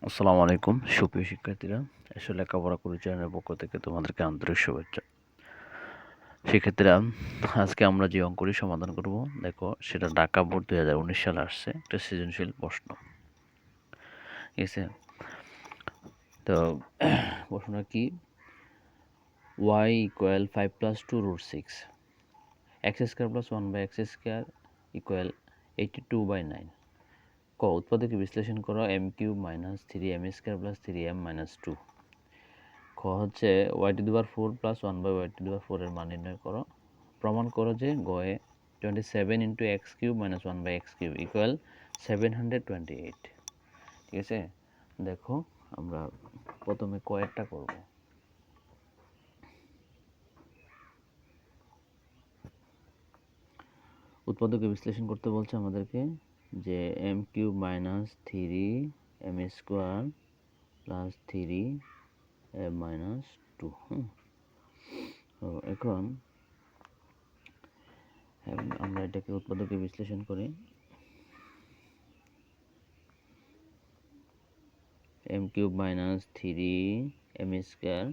আসসালামু আলাইকুম সুপ্রিয় শিক্ষার্থীরা। আসলে লেখাপড়া পরিচালনার পক্ষ থেকে তোমাদেরকে আন্তরিক শুভেচ্ছা। সেক্ষেত্রে আজকে আমরা যে অঙ্কটি সমাধান করব, দেখো সেটা ঢাকা বোর্ড 2019 সালে আসছে, একটা সৃজনশীল প্রশ্ন। ঠিক আছে, তো প্রশ্নটা কি? y equal 5 plus 2 root 6, x square plus 1 by x square equal 82/9। ক উৎপাদকে বিশ্লেষণ করো m cube minus 3m square plus 3m minus 2। খ হচ্ছে y⁴ প্লাস 1/y⁴ এর মান নির্ণয় করো। প্রমাণ করো যে গয়ে 27 into x cube minus 1/x cube equal 728। ঠিক আছে, দেখো আমরা প্রথমে কয়েরটা করব। উৎপাদকে বিশ্লেষণ করতে বলছে আমাদেরকে যে m cube minus 3m square plus 3m minus 2। তো এখন আমরা এটাকে উৎপাদকে বিশ্লেষণ করি। m cube minus 3m square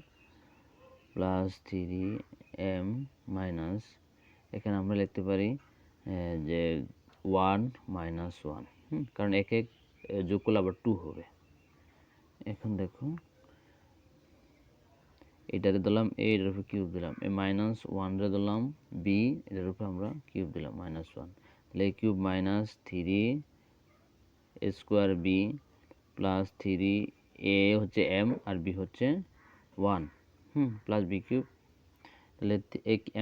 plus 3m minus, এখানে আমরা লিখতে পারি যে 1 মাইনাস 1, কারণ এক এক যোগ করলে আবার 2 হবে। এখন দেখো এটাতে দিলাম a, এটার উপর কিউব দিলাম, এ মাইনাস 1 রে দিলাম b, এটার উপর আমরা কিউব দিলাম মাইনাস 1। তাহলে a cube minus 3 square b plus 3a হচ্ছে m আর b হচ্ছে 1, প্লাস b কিউব। তাহলে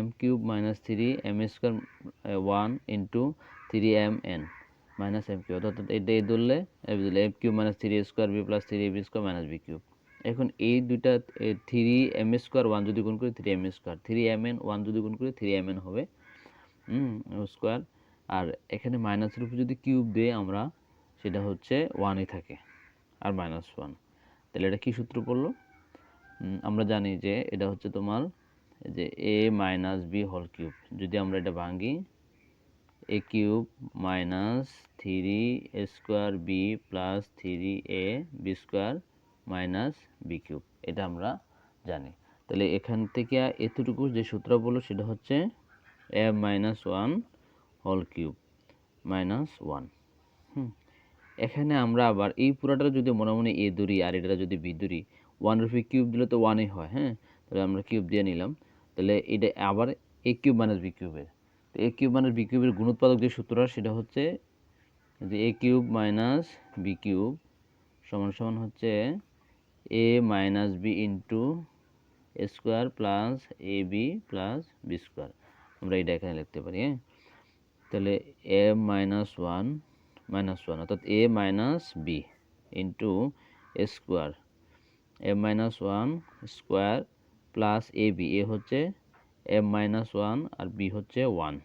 m cube minus 3m square 1 into 3mn minus m cube, অর্থাৎ এটা এই ধরলে m cube minus 3a square b plus 3ab square minus b cube. এখন এই দুইটা 3m স্কোয়ার 1 যদি গুণ করি 3m স্কোয়ার, 3mn 1 যদি গুণ করি 3mn হবে স্কোয়ার। আর এখানে মাইনাসের উপর যদি কিউব দিয়ে আমরা, সেটা হচ্ছে 1ই থাকে আর মাইনাস 1। তাহলে এটা কি সূত্র পড়লো? আমরা জানি যে এটা হচ্ছে তোমার যে a minus b whole cube. যদি আমরা এটা ভাঙি, a cube minus 3a square b plus 3a b square minus b cube, এটা আমরা জানি। তাহলে এখান থেকে এতটুকু যে সূত্র বললো সেটা হচ্ছে a minus 1 whole cube minus 1। এখানে আমরা আবার এই পুরাটা যদি মনে মনে a ধরি আর এটা যদি b ধরি, 1 রুপি কিউব দিলে তো 1ই হয়। তাহলে আমরা কিউব দিয়ে নিলাম। তাহলে এটা আবার a কিউব মাইনাস b কিউবের, তো a কিউব মাইনাস b কিউবের গুণোৎপাদক যে সূত্রটা সেটা হচ্ছে যে a cube minus b cube সমান সমান হচ্ছে a minus b into square plus A B plus B square. আমরা এটা এখানে লিখতে পারি। তাহলে a মাইনাস 1 অর্থাৎ a minus b into square m minus 1 square plus A B, A হচ্ছে m মাইনাস 1 আর b হচ্ছে 1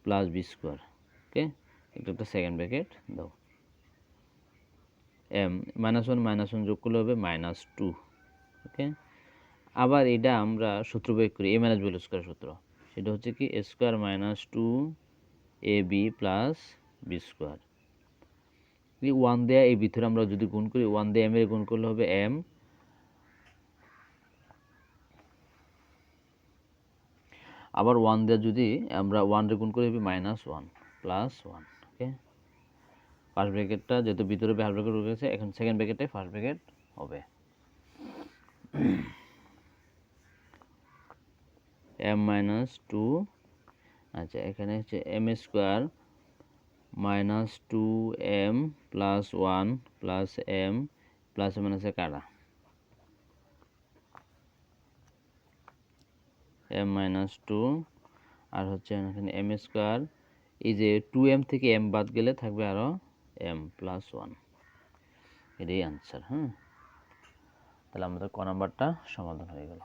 প্লাস বি স্কোয়ার। ওকে, একটা সেকেন্ড ব্র্যাকেট দাও। m মাইনাস 1 যোগ করলে হবে মাইনাস 2। ওকে, আবার এটা আমরা সূত্র প্রয়োগ করি, a মাইনাস বি স্কোয়ার সূত্র। সেটা হচ্ছে কি a square minus 2ab plus B square. 1 দেয়া এই ভিতরে আমরা যদি গুণ করি, 1 দিয়ে m এর গুণ করলে হবে m, আবার 1 দিয়ে যদি আমরা 1 রে গুণ করি হবে মাইনাস 1 প্লাস 1। ওকে, ফার্স্ট ব্র্যাকেটটা যেহেতু ভিতরে ফার্স্ট ব্র্যাকেট রয়েছে, এখন সেকেন্ড ব্র্যাকেটে ফার্স্ট ব্র্যাকেট হবে m মাইনাস 2। আচ্ছা, এখানে হচ্ছে m square minus 2m plus 1 plus m plus মাইনাসে কাটা m মাইনাস 2, আর হচ্ছে এখানে m স্কোয়ার, এই যে 2m থেকে m বাদ গেলে থাকবে আরও m প্লাস 1। এটাই আনসার। তাহলে আমাদের ক নাম্বারটা সমাধান হয়ে গেল।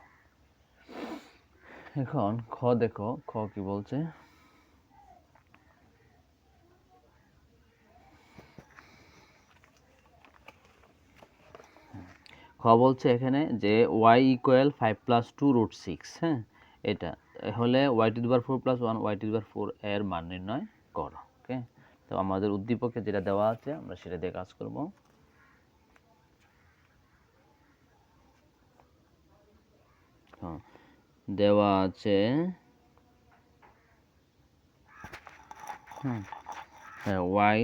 এখন খ দেখো, খ কি বলছে? খ বলছে এখানে যে y ইকুয়াল 5 প্লাস 2 রুট 6। এটা হলে y⁴ প্লাস 1 y⁴ এর মান নির্ণয় করো। ওকে, তো আমাদের উদ্দীপকে যেটা দেওয়া আছে আমরা সেটা দিয়ে কাজ করব। দেখো দেওয়া আছে y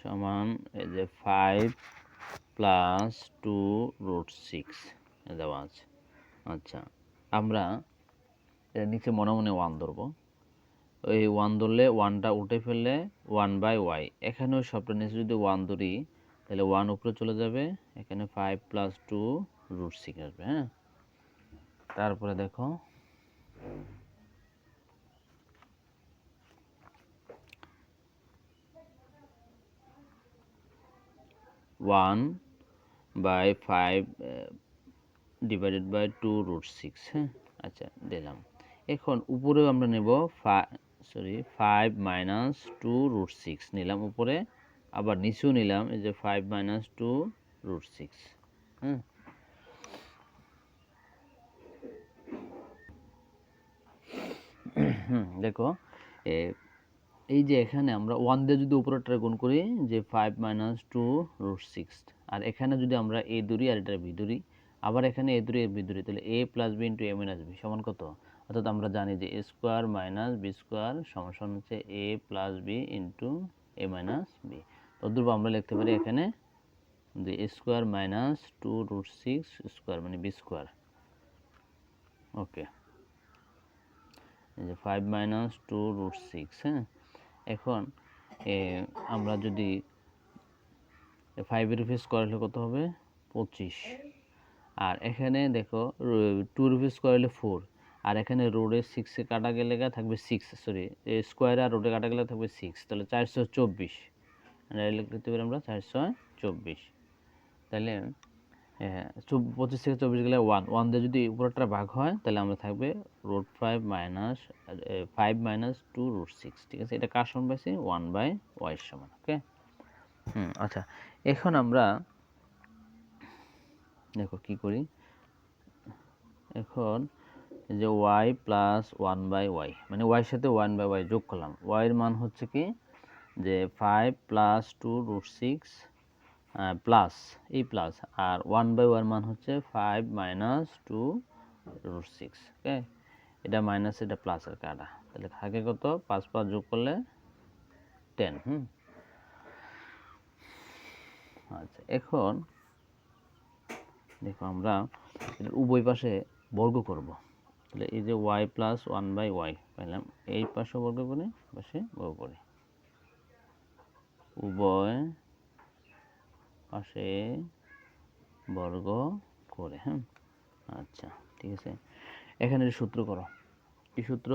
সমান এই যে 5 প্লাস 2√6 দেওয়া আছে। আচ্ছা, আমরা এর নিচে মনে মনে 1 ধরবো। ওই 1 ধরলে 1টা উঠে ফেললে 1/y, এখানেও সবটা নিচে যদি 1 ধরি তাহলে 1 উপরে চলে যাবে, এখানে 5 প্লাস 2√6 আসবে। হ্যাঁ, তারপরে দেখো 1/5 ডিভাইডেড বাই 2√6। হ্যাঁ, আচ্ছা দিলাম। এখন উপরেও আমরা নেব 5 মাইনাস 2√6 নিলাম উপরে, আবার নিচেও নিলাম এই যে 5 মাইনাস 2√6। হ্যাঁ, দেখো এই যে এখানে আমরা 1 দিয়ে যদি উপরেরটা গুণ করি যে 5 মাইনাস 2√6, আর এখানে যদি আমরা a ধরি আর এটা b ধরি, আবার এখানে a ধরি b ধরি, তাহলে a plus b into a minus b সমান কত? অর্থাৎ আমরা জানি যে a square minus b square সমান হচ্ছে a plus b into a minus b। তদ্রূপ আমরা লিখতে পারি এখানে যে a স্কোয়ার মাইনাস 2√6 স্কোয়ার মানে b স্কোয়ার। ওকে, এই যে 5 মাইনাস 2√6। হ্যাঁ, এখন আমরা যদি 5 এর উপরে স্কোয়ার হলে কত হবে? 25। আর এখানে দেখো 2 এর উপরে স্কোয়ার হলে 4, আর এখানে রোডে 6 এ কাটা গেলে থাকবে 6, সরি স্কোয়ারে আর রোডে কাটা গেলে থাকবে 6, তাহলে 424 লিখতে পারি আমরা 424। তাহলে 25 থেকে 24 গেলে 1 দিয়ে যদি উপরেরটা ভাগ হয় তাহলে আমরা থাকবে √5 মাইনাস 5 মাইনাস 2√6। ঠিক আছে, এটা কার সমান পাইছি? 1/y সমান। ওকে, আচ্ছা এখন আমরা দেখো কি করি। এখন এই যে y প্লাস 1/y মানে y এর সাথে 1/y যোগ করলাম। y এর মান হচ্ছে কি যে 5 প্লাস 2√6 প্লাস এই প্লাস, আর 1/y এর মান হচ্ছে 5 মাইনাস 2√6। ওকে, এটা মাইনাস এটা প্লাসের কাটা, তাহলে থাকে কত? 5 5 যোগ করলে 10। আচ্ছা, এখন দেখো আমরা উভয় পাশে বর্গ করব। তাহলে এই যে y প্লাস 1/y পেলাম, এই পাশে বর্গ করে পাশে বর্গ করি, উভয় পাশে বর্গ করে। হ্যাঁ, আচ্ছা ঠিক আছে, এখানে সূত্র করো। কি সূত্র?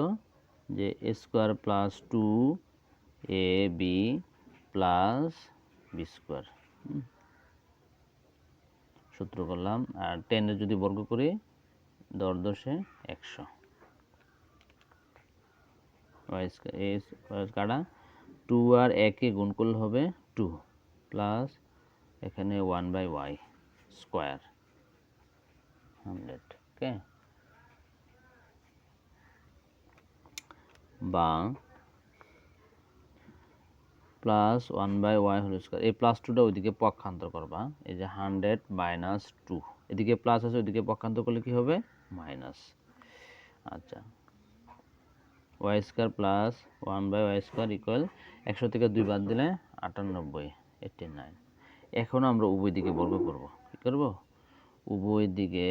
যে a square plus 2ab plus B square সূত্র করলাম। আর 10 এর যদি বর্গ করি 10 10 100, y স্কোয়ার কাটা 2 আর 1 এ গুণ করলে হবে 2 প্লাস এখানে 1/y স্কোয়ার 100। ওকে, বা প্লাস 1/y হোল স্কোয়ার, এই প্লাস 2টা ওইদিকে পক্ষান্তর করবা, এই যে 100 মাইনাস 2, এদিকে প্লাস আছে ওইদিকে পক্ষান্তর করলে কি হবে? মাইনাস। আচ্ছা, y square plus 1/y square equal 100 থেকে 2 বাদ দিলে 98 89। এখন আমরা উভয় দিকে বর্গ করব। কি করব? উভয় দিকে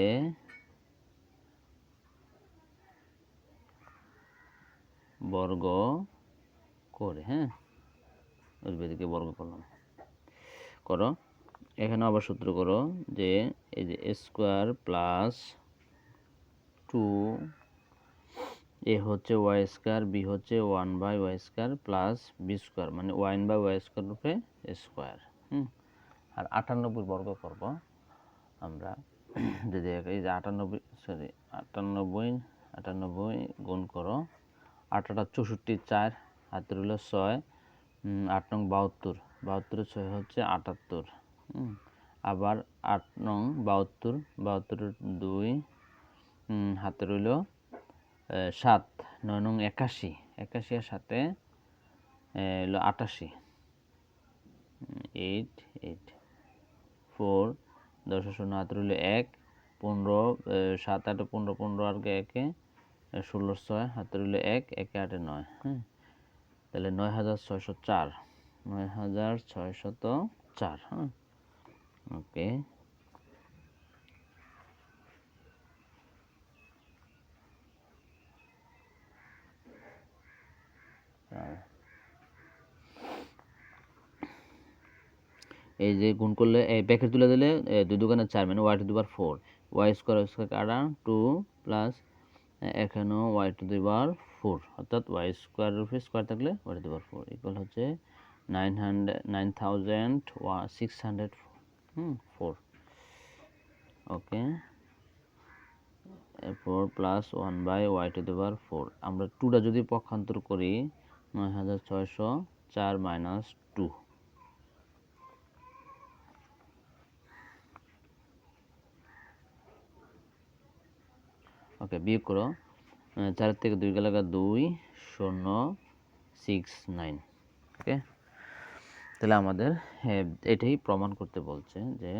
বর্গ করে, হ্যাঁ উভয় দিকে বর্গ করলাম, করো। এখানে আবার সূত্র করো যে এই যে a স্কোয়ার প্লাস 2 a হচ্ছে y স্কোয়ার, b হচ্ছে 1/y square plus b square মানে 1/y স্কোয়ার রূপে স্কোয়ার। আর 98 বর্গ করব আমরা, যদি এই যে 98 গুণ করো, 8 8 64, 4 হাতে রইল 6, 8 নং 72, 72 6 হচ্ছে 78। আবার 8 নং 72, 72 2 হাতে রইল 7, 9 নং 81, 81 এর সাথে হলো 88, 8 8 4 10 শূন্য হাতে রইল 1, 15 7 8 15 15 আর একে 16 6 হাতের হলো 1 1 8 9, হ্যাঁ, তাহলে 9604, 9604, হ্যাঁ, ওকে। এই যে গুণ করলে ব্র্যাকেট তুলে দিলে 2 দোকানে 4 মানে y to the power 4, y square কাটা 2 প্লাস এখানেও y টু দি পাওয়ার 4, অর্থাৎ y স্কয়ার এর উপরে স্কয়ার থাকলে y to the power 4 equal হচ্ছে 9604, ওকে। এরপর plus 1 by y to the power 4, আমরা 2টা যদি পক্ষান্তর করি 9604 মাইনাস 2, ওকে, বিয়োগ করো 4 থেকে 2 গেলে 2 0 6 9, ওকে। তাহলে আমাদের এটাই প্রমাণ করতে বলছে, যে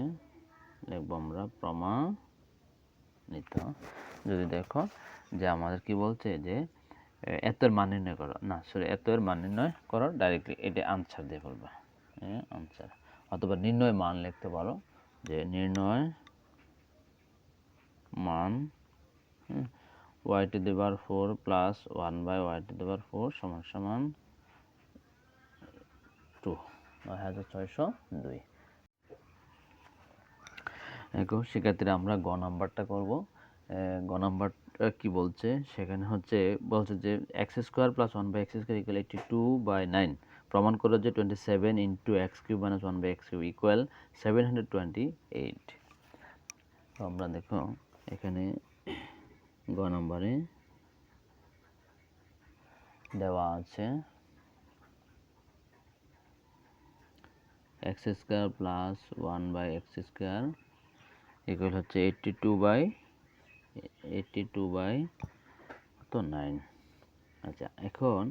লিখবো আমরা প্রমাণিত। যদি দেখো যে আমাদের কি বলছে যে এত এর মান নির্ণয় করো, না সরি, এত এর মান নির্ণয় করো, ডাইরেক্টলি এটা আনসার দিয়ে বলবা, আনসার, অথবা নির্ণয় মান লিখতে পারো, যে নির্ণয় মান y to the power 4 plus 1 by y to the power 4 সমান সমান 2, 9602। এখন শিক্ষার্থীরা আমরা গ নাম্বারটা করব। গ নাম্বারটা কি বলছে, সেখানে বলছে যে x square plus 1 by x square equal 82/9, প্রমাণ করো যে 27 into x cube minus 1 by x cube equal 728। তো আমরা দেখো এখানে গ নাম্বারে দেওয়া আছে x square plus 1 by x square equal হচ্ছে 82/9। আচ্ছা, এখন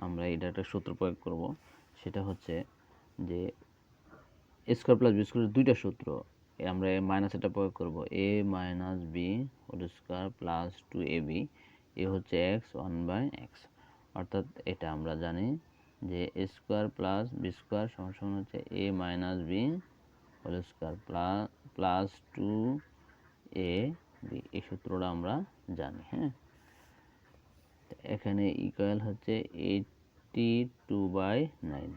আমরা এটা একটা সূত্র প্রয়োগ করব, সেটা হচ্ছে যে A square plus B square দুইটা সূত্র, আমরা মাইনাস এটা প্রয়োগ করব, A minus B whole square plus 2ab, A হচ্ছে এক্স 1 বাই এক্স, অর্থাৎ এটা আমরা জানি যে A square plus B square সমান সমান হচ্ছে A minus B whole square plus 2ab, এই সূত্রটা আমরা জানি, হ্যাঁ। এখানে ইকুয়াল হচ্ছে 82/9,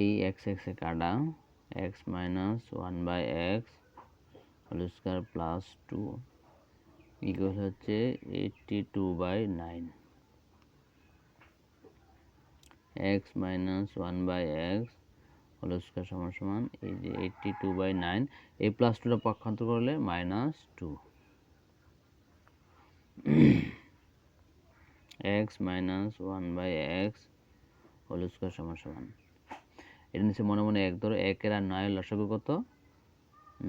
এই এক্স এক্সে কাটা, x minus 1 by x whole square plus 2 equal হচ্ছে 82/9, x minus 1 by x whole square সমান সমান এই যে 82/9, এই প্লাস 2টা পক্ষান্তর করলে -2, x minus 1 by x whole square সমান সমান, এর নিচে মনে মনে 1 ধরো, 1 এর আর 9 লসাগু কত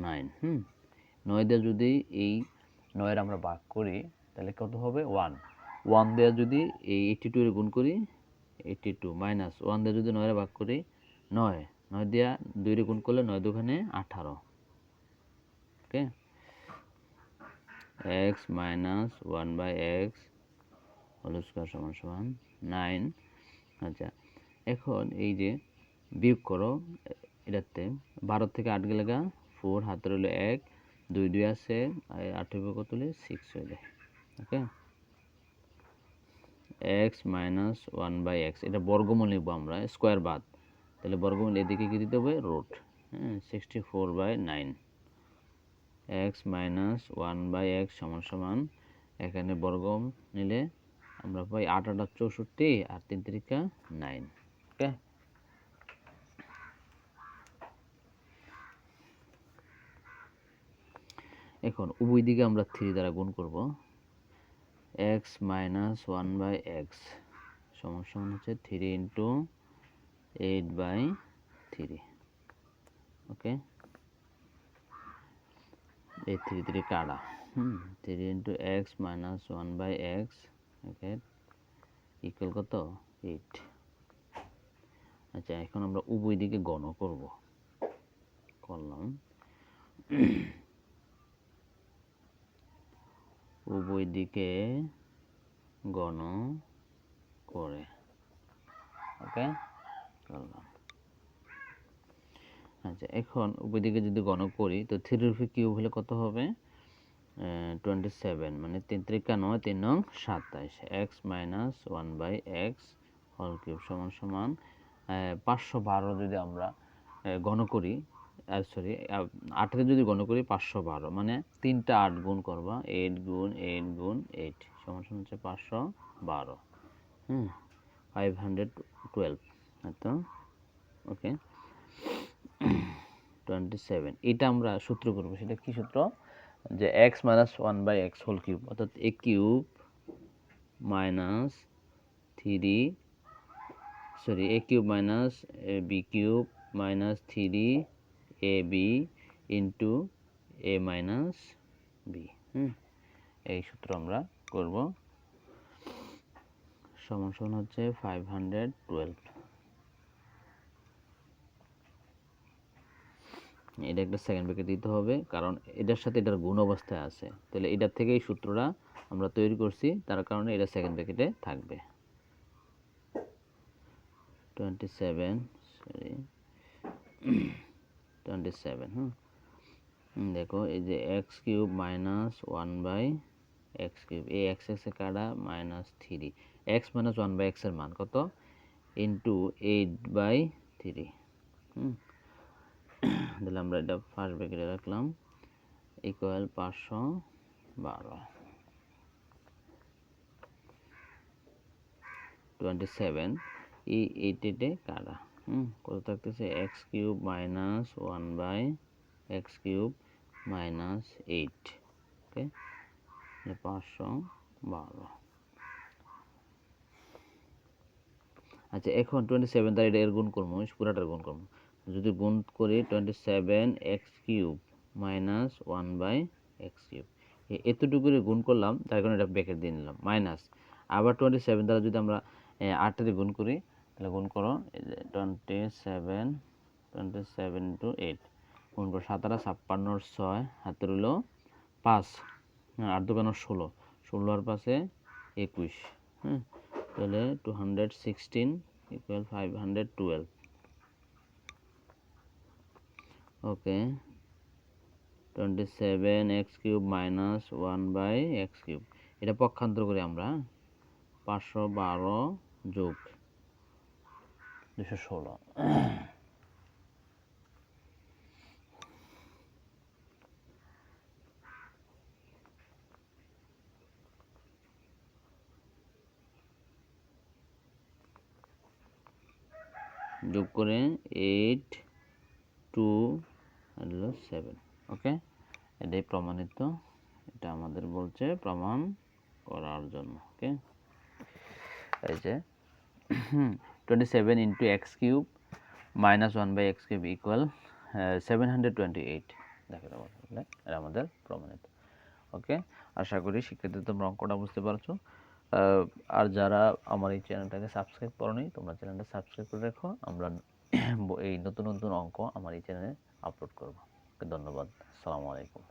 9, 9 দিয়ে যদি এই 9 এর আমরা ভাগ করি তাহলে কত হবে 1 দিয়ে যদি এই 82 এর গুণ করি 82 মাইনাস 1 দিয়ে যদি 9 এর ভাগ করি 9 দিয়ে 2 এর গুণ করলে 9 দুগুণে 18, okay. X minus 1 by x whole square সমান সমান 9। আচ্ছা, এখন এই যে বিয়োগ করো, এটাতে 12 থেকে 8 গেলে 4, হাতের হলো 1, 2 2 আছে, 8 কত হলে 6 হয়ে যায়, ওকে। এক্স মাইনাস 1 বাই এক্স, এটা বর্গমূল নিব আমরা, স্কোয়ার বাদ, তাহলে বর্গমূল এদিকে কি দিতে হবে, root, 64/9, x minus 1 by x সমান সমান, এখানে বর্গ নিলে আমরা পাই 8 8 64 আর 3 3 9, ওকে। এখন উভয় দিকে আমরা 3 দ্বারা গুণ করব, এক্স মাইনাস 1 বাই এক্স সমান সমান হচ্ছে 3 ইন্টু 8/3, ওকে। এই 3 3 কাটা, 3 into x minus 1 by x, okay, equal কত 8। আচ্ছা, এখন আমরা উভয় দিকে গণ করব। করলাম উভয় দিকে গণ করে, ওকে করলাম। আচ্ছা, এখন উভয় দিকে যদি গণ করি তো 3 এর উপর কিউব হলে কত হবে? 27, মানে 3 3 9, 3 9 27, x minus 1/x whole cube সমান সমান 512 যদি আমরা গণ করি, সরি 8 এর যদি গণ করি 512, মানে 3টা 8 গুণ করবা, 8 গুণ 8 গুণ 8 সমান সমান হচ্ছে 512, 512, তো ওকে 27। এটা আমরা সূত্র করব, সেটা কি সূত্র? যে x minus 1/x whole cube, অর্থাৎ a cube minus 3, sorry a cube minus b cube minus 3ab into a minus b। এই সূত্র আমরা করব, সমান সমান হচ্ছে 512। এটা একটা সেকেন্ড ব্র্যাকেট দিতে হবে, কারণ এটার সাথে এটার গুণ অবস্থায় আছে, তাহলে এটার থেকে এই সূত্রটা আমরা তৈরি করছি, তার কারণে এটা সেকেন্ড ব্র্যাকেটে থাকবে। 27, সরি 27, দেখো এই যে x cube minus 1/x cube, এই এক্স এক্সে কাটা মাইনাস 3, এক্স মাইনাস 1/x এর মান কত? ইন্টু 8/3। তাহলে আমরা এটা ফার্স্ট ব্র্যাকেটে রাখলাম, ইকুয়াল 512। 27 এই 8 কাটা, কত থাকতেছে? X cube minus 1/x cube minus 8, ওকে 512। আচ্ছা, এখন 27 দ্বারা এটা এর গুণ করবো, পুরাটার গুণ করবো। যদি গুণ করি 27x cube minus 1/x cube, এতটুকু গুণ করলাম, তার কারণে এটা ব্র্যাকেট দিয়ে নিলাম, মাইনাস আবার 27 দ্বারা যদি আমরা 8 দিয়ে গুণ করি, তাহলে গুণ করো 27 ইন্টু 8, গুণ করো 7 আর 56 6, হাতে রইল 5, 8 দোকানো 16, 16 আর 5 21, তাহলে 216 ইকুয়াল 512, ওকে 27x cube minus 1/x cube, এটা পক্ষান্তর করে আমরা 512 যোগ 216, যোগ করে 8 2 আর 7, ওকে এটাই প্রমাণিত, এটা আমাদের বলছে প্রমাণ করার জন্য, ওকে এই যে 27 into x cube minus 1/x cube equal 728, দেখো এটা আমাদের প্রমাণিত, ওকে আশা করি শিক্ষার্থী তোমরা অঙ্কটা বুঝতে পারছো। আর যারা আমার এই চ্যানেলটাকে সাবস্ক্রাইব করোনি, তোমরা চ্যানেলটা সাবস্ক্রাইব করে রাখো, আমরা এই নতুন নতুন অঙ্ক আমার এই চ্যানেলে আপলোড করব। ধন্যবাদ, আসসালামু আলাইকুম।